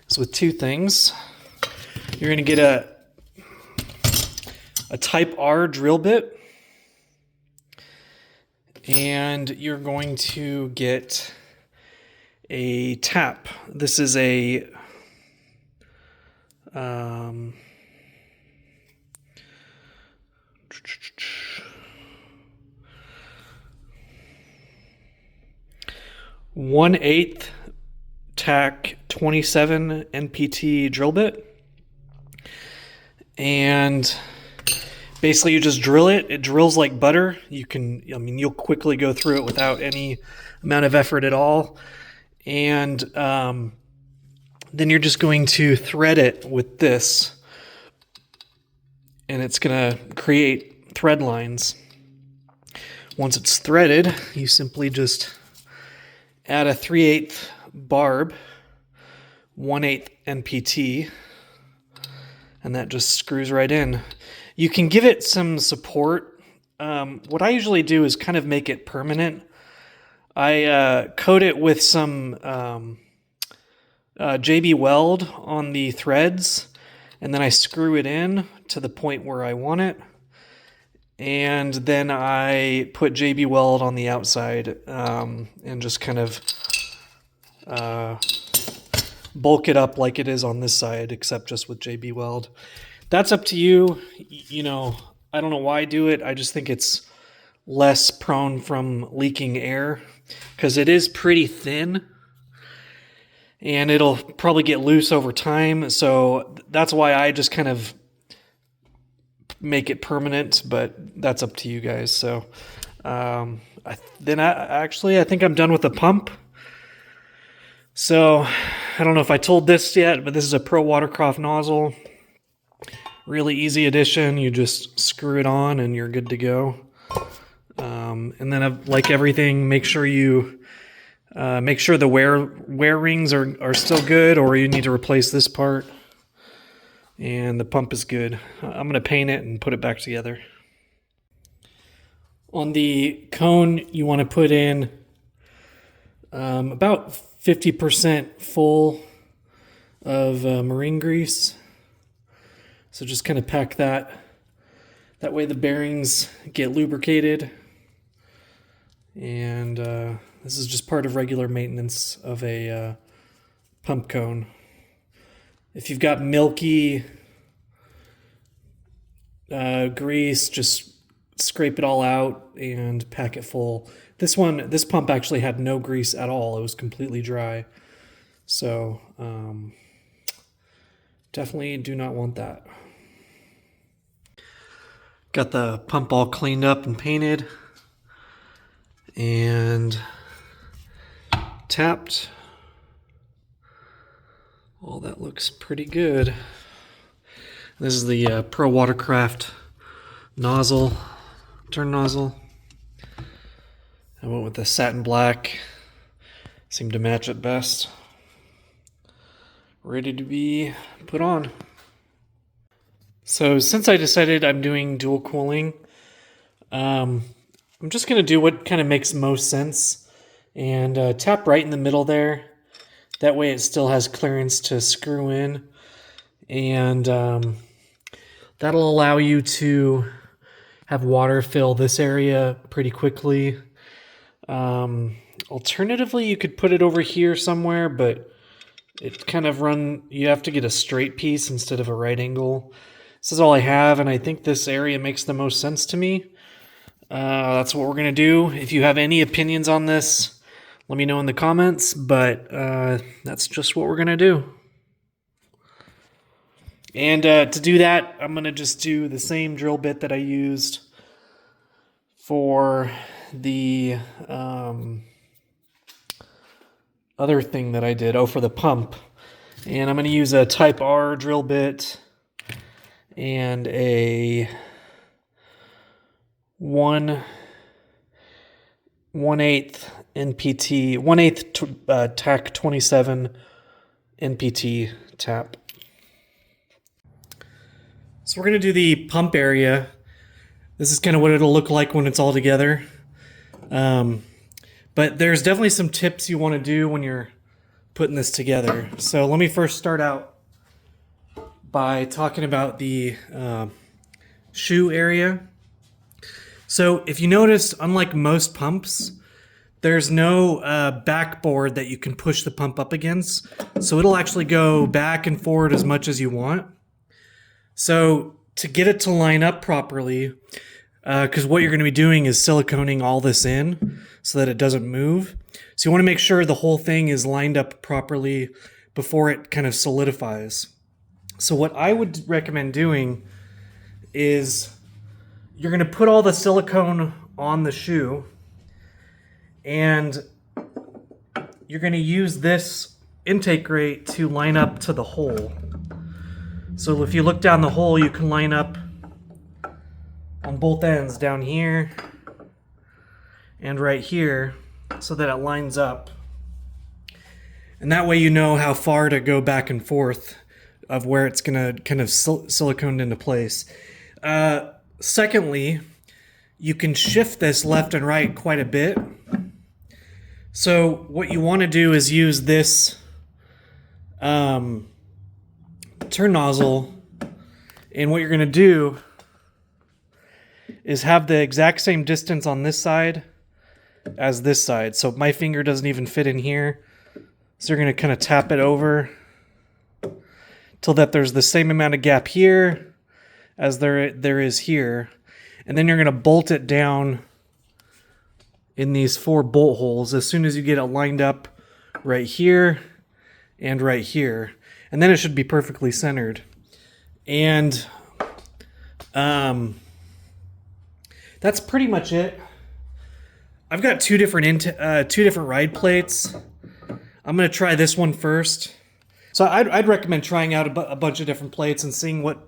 is with two things. You're going to get a Type R drill bit. And you're going to get a tap. This is a 1/8 tack 27 NPT drill bit. And basically you just drill it. It drills like butter. You'll quickly go through it without any amount of effort at all. And then you're just going to thread it with this, and it's going to create thread lines. Once it's threaded, you simply just add a 3/8 barb, 1/8 NPT, and that just screws right in. You can give it some support. What I usually do is kind of make it permanent. I coat it with some JB Weld on the threads, and then I screw it in to the point where I want it. And then I put JB Weld on the outside and just kind of bulk it up like it is on this side, except just with JB Weld. That's up to you. You know, I don't know why I do it. I just think it's less prone from leaking air because it is pretty thin and it'll probably get loose over time. So that's why I just kind of make it permanent, but that's up to you guys. So I think I'm done with the pump. So I don't know if I told this yet, but this is a Pro Watercraft nozzle. Really easy addition. You just screw it on and you're good to go. And then like everything, make sure the wear rings are still good, or you need to replace this part. And the pump is good. I'm going to paint it and put it back together. On the cone, you want to put in about 50% full of marine grease. So just kind of pack that. That way the bearings get lubricated. And this is just part of regular maintenance of a pump cone. If you've got milky grease, just scrape it all out and pack it full. This pump actually had no grease at all. It was completely dry. So definitely do not want that. Got the pump all cleaned up and painted and tapped. Well, that looks pretty good. This is the Pro Watercraft nozzle, turn nozzle. I went with the satin black. Seemed to match it best. Ready to be put on. So since I decided I'm doing dual cooling, I'm just going to do what kind of makes most sense and tap right in the middle there. That way it still has clearance to screw in, and that'll allow you to have water fill this area pretty quickly. Alternatively, you could put it over here somewhere, but it kind of you have to get a straight piece instead of a right angle. This is all I have, and I think this area makes the most sense to me. That's what we're going to do. If you have any opinions on this, let me know in the comments, but that's just what we're going to do. And to do that, I'm going to just do the same drill bit that I used for the other thing that I did, for the pump. And I'm going to use a Type R drill bit and a 1/8 NPT, 1/8 TAC 27 NPT tap. So we're going to do the pump area. This is kind of what it'll look like when it's all together. But there's definitely some tips you want to do when you're putting this together. So let me first start out by talking about the shoe area. So if you notice, unlike most pumps, there's no backboard that you can push the pump up against. So it'll actually go back and forward as much as you want. So to get it to line up properly, because what you're going to be doing is siliconing all this in so that it doesn't move. So you want to make sure the whole thing is lined up properly before it kind of solidifies. So what I would recommend doing is you're going to put all the silicone on the shoe, and you're going to use this intake grate to line up to the hole. So if you look down the hole, you can line up on both ends down here and right here so that it lines up. And that way you know how far to go back and forth of where it's going to kind of siliconed into place. Secondly, you can shift this left and right quite a bit. So what you want to do is use this turn nozzle, and what you're going to do is have the exact same distance on this side as this side. So my finger doesn't even fit in here. So you're going to kind of tap it over till that there's the same amount of gap here as there is here. And then you're going to bolt it down in these 4 bolt holes as soon as you get it lined up right here and right here. And then it should be perfectly centered. And that's pretty much it. I've got two different ride plates. I'm going to try this one first. So I'd recommend trying out a bunch of different plates and seeing what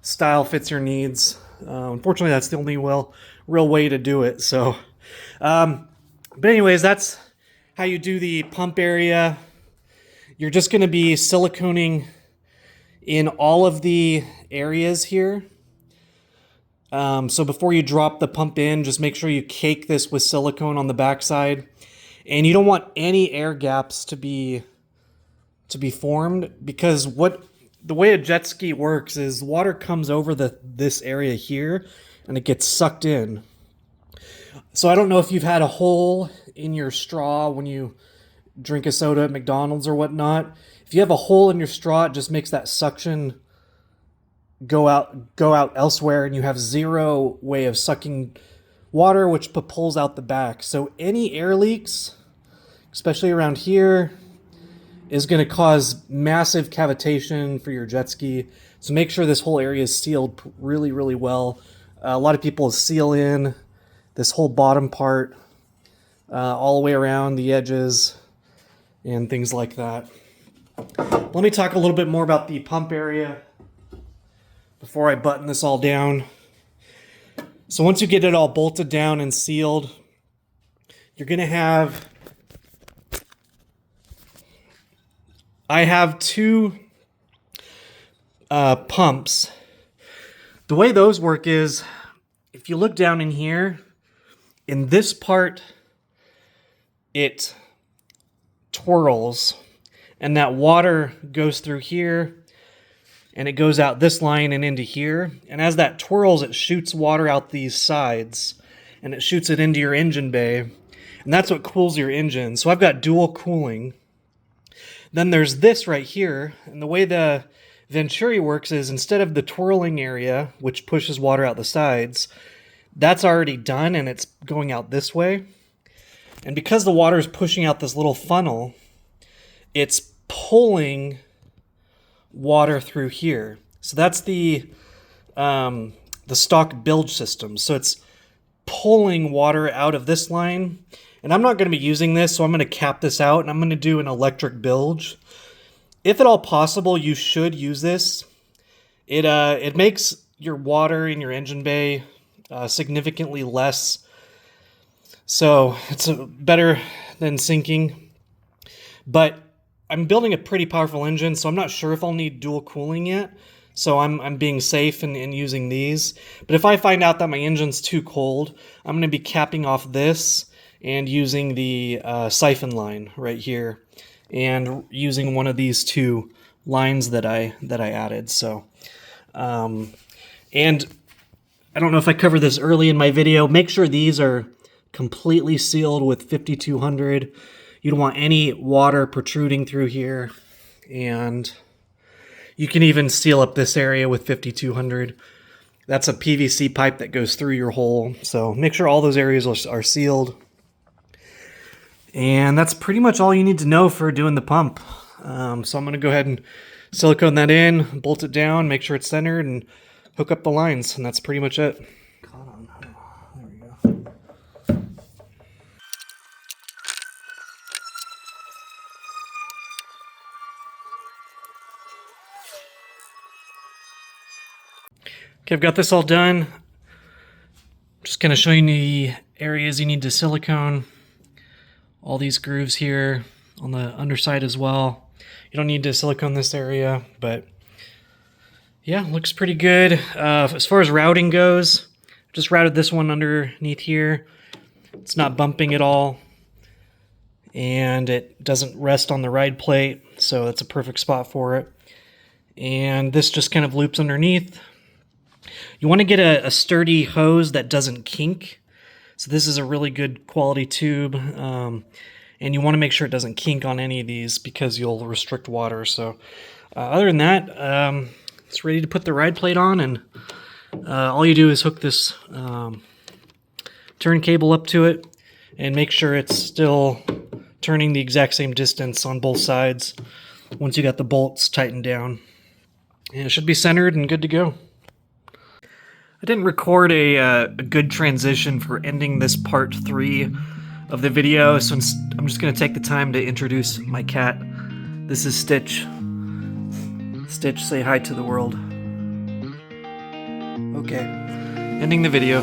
style fits your needs. Unfortunately, that's the only real way to do it. So, but anyways, that's how you do the pump area. You're just going to be siliconing in all of the areas here. So before you drop the pump in, just make sure you cake this with silicone on the backside. And you don't want any air gaps to be formed, because the way a jet ski works is water comes over this area here and it gets sucked in. So I don't know if you've had a hole in your straw when you drink a soda at McDonald's or whatnot. If you have a hole in your straw, it just makes that suction go out elsewhere, and you have zero way of sucking water, which pulls out the back. So any air leaks, especially around here, is going to cause massive cavitation for your jet ski. So make sure this whole area is sealed really, really well. A lot of people seal in this whole bottom part all the way around the edges and things like that. Let me talk a little bit more about the pump area before I button this all down. So once you get it all bolted down and sealed, you're going to have... I have 2 pumps. The way those work is, if you look down in here, in this part, it twirls, and that water goes through here, and it goes out this line and into here. And as that twirls, it shoots water out these sides, and it shoots it into your engine bay, and that's what cools your engine. So I've got dual cooling. Then there's this right here, and the way the Venturi works is, instead of the twirling area, which pushes water out the sides, that's already done and it's going out this way. And because the water is pushing out this little funnel, it's pulling water through here. So that's the stock bilge system. So it's pulling water out of this line. And I'm not going to be using this, so I'm going to cap this out, and I'm going to do an electric bilge. If at all possible, you should use this. It makes your water in your engine bay significantly less. So it's better than sinking. But I'm building a pretty powerful engine, so I'm not sure if I'll need dual cooling yet. So I'm being safe and using these. But if I find out that my engine's too cold, I'm going to be capping off this and using the siphon line right here, and using one of these 2 lines that I added. So, and I don't know if I covered this early in my video. Make sure these are completely sealed with 5200. You don't want any water protruding through here, and you can even seal up this area with 5200. That's a PVC pipe that goes through your hole. So make sure all those areas are sealed. And that's pretty much all you need to know for doing the pump. So I'm going to go ahead and silicone that in, bolt it down, make sure it's centered, and hook up the lines. And that's pretty much it. There we go. Okay, I've got this all done. Just kind of showing you the areas you need to silicone. All these grooves here on the underside as well. You don't need to silicone this area, but Yeah, looks pretty good. As far as routing goes, just routed this one underneath here. It's not bumping at all, and it doesn't rest on the ride plate, so that's a perfect spot for it. And this just kind of loops underneath. You want to get a sturdy hose that doesn't kink. So this is a really good quality tube, and you want to make sure it doesn't kink on any of these because you'll restrict water. So other than that, it's ready to put the ride plate on, and all you do is hook this turn cable up to it and make sure it's still turning the exact same distance on both sides once you got the bolts tightened down. And it should be centered and good to go. I didn't record a good transition for ending this part 3 of the video, so I'm just going to take the time to introduce my cat. This is Stitch. Stitch, say hi to the world. Okay, ending the video.